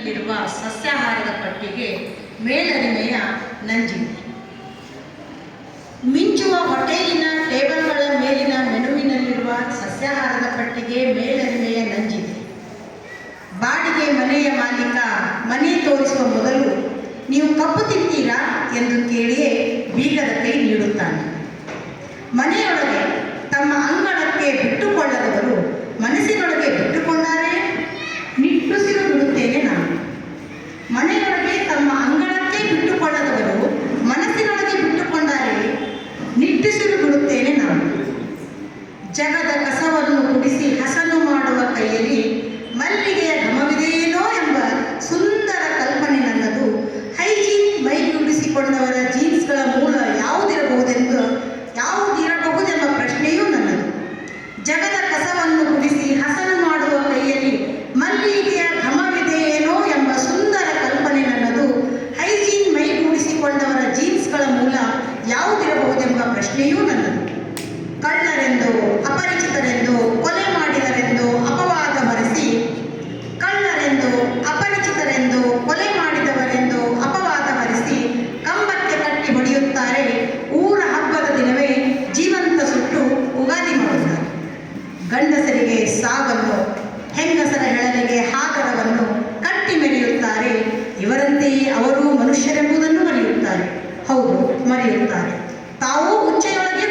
ಮೆನುವಿನಲ್ಲಿರುವ ಸಸ್ಯಾಹಾರದ ಪಟ್ಟಿಗೆ ಮೇಲರಿಮೆಯ ನಂಜಿದೆ. ಮಿಂಚುವ ಹೋಟೆಲಿನ ಟೇಬಲ್ಗಳ ಮೇಲಿನ ಮೆನುವಿನಲ್ಲಿರುವ ಸಸ್ಯಾಹಾರದ ಪಟ್ಟಿಗೆ ಮೇಲರಿಮೆಯ ನಂಜಿದೆ. ಬಾಡಿಗೆ ಮನೆಯ ಮಾಲೀಕ ಮನೆ ತೋರಿಸುವ ಮೊದಲು ನೀವು ಕಪ್ಪು ತಿಂತೀರಾ ಎಂದು ಕೇಳಿಯೇ ಬೀಗದ ಕೈ ನೀಡುತ್ತಾನೆ. ಮನೆಯೊಳಗೆ ತಮ್ಮ ಅಂಗಳಕ್ಕೆ ಬಿಟ್ಟುಕೊಳ್ಳದವರು ಮನಸ್ಸಿನೊಳಗೆ ಬಿಟ್ಟುಕೊಂಡಾರೆ ನಿಟ್ಟುಸಿರು ಬಿಡುತ್ತೇನೆ ನಾನು. ಮನೆಯೊಳಗೆ ತಮ್ಮ ಅಂಗಳಕ್ಕೆ ಬಿಟ್ಟುಕೊಳ್ಳದವರು ಮನಸ್ಸಿನೊಳಗೆ ಬಿಟ್ಟುಕೊಂಡಾರೆ ನಿಟ್ಟುಸಿರು ಬಿಡುತ್ತೇನೆ ನಾನು. ಜಗದ ಕಸವನ್ನು ಗುಡಿಸಿ ಹಸನು ಮಾಡುವ ಕೈಯಲ್ಲಿ ಮಲ್ಲಿಗೆಯ ಘಮವಿದೆಯೇನೋ ಎಂಬ ಸುಂದರ ಕಲ್ಪನೆ ನನ್ನದು. ಹೈಜೀನ್ ಮೈಗೂಡಿಸಿಕೊಂಡವರ ಜೀನ್ಸ್ಗಳ ಮೂಲ ಯಾವುದಿರಬಹುದೆಂಬ ಪ್ರಶ್ನೆಯೂ ನನ್ನದು. ಜಗದ ಕಸವನ್ನು ಗುಡಿಸಿ ಹಸನು ಮಾಡುವ ಕೈಯಲ್ಲಿ ಮಲ್ಲಿಗೆಯ ಘಮವಿದೆಯೇನೋ ಎಂಬ ಸುಂದರ ಕಲ್ಪನೆ ನನ್ನದು. ಹೈಜೀನ್ ಮೈಗೂಡಿಸಿಕೊಂಡವರ ಜೀನ್ಸ್ಗಳ ಮೂಲ ಯಾವುದಿರಬಹುದೆಂಬ ಪ್ರಶ್ನೆಯೂ ನನ್ನದು. ಕಳ್ಳರೆಂದು ಅಪರಿಚಿತರೆಂದು ಕೊಲೆ ಮಾಡಿದರೆಂದು ಅಪವಾದ ಹೊರಿಸಿ ಕಂಬಕ್ಕೆ ಕಟ್ಟಿ ಹೊಡೆಯುತ್ತಾರೆ. ಊರ ಹಬ್ಬದ ದಿನವೇ ಜೀವಂತ ಸುಟ್ಟು ಉಗಾದಿ ಮಾಡುತ್ತಾರೆ. ಗಂಡಸರಿಗೆ ಸಾವನ್ನು, ಹೆಂಗಸರ ಹೆಳಲಿಗೆ ಹಾದರವನ್ನು ಕಟ್ಟಿ ಮೆರೆಯುತ್ತಾರೆ. ಇವರಂತೆಯೇ ಅವರೂ ಮನುಷ್ಯರೆಂಬುದನ್ನು ಮರೆಯುತ್ತಾರೆ. ಹೌದು, ಮರೆಯುತ್ತಾರೆ. ತಾವೂ ಉಚ್ಚೆಯೊಳಗೆ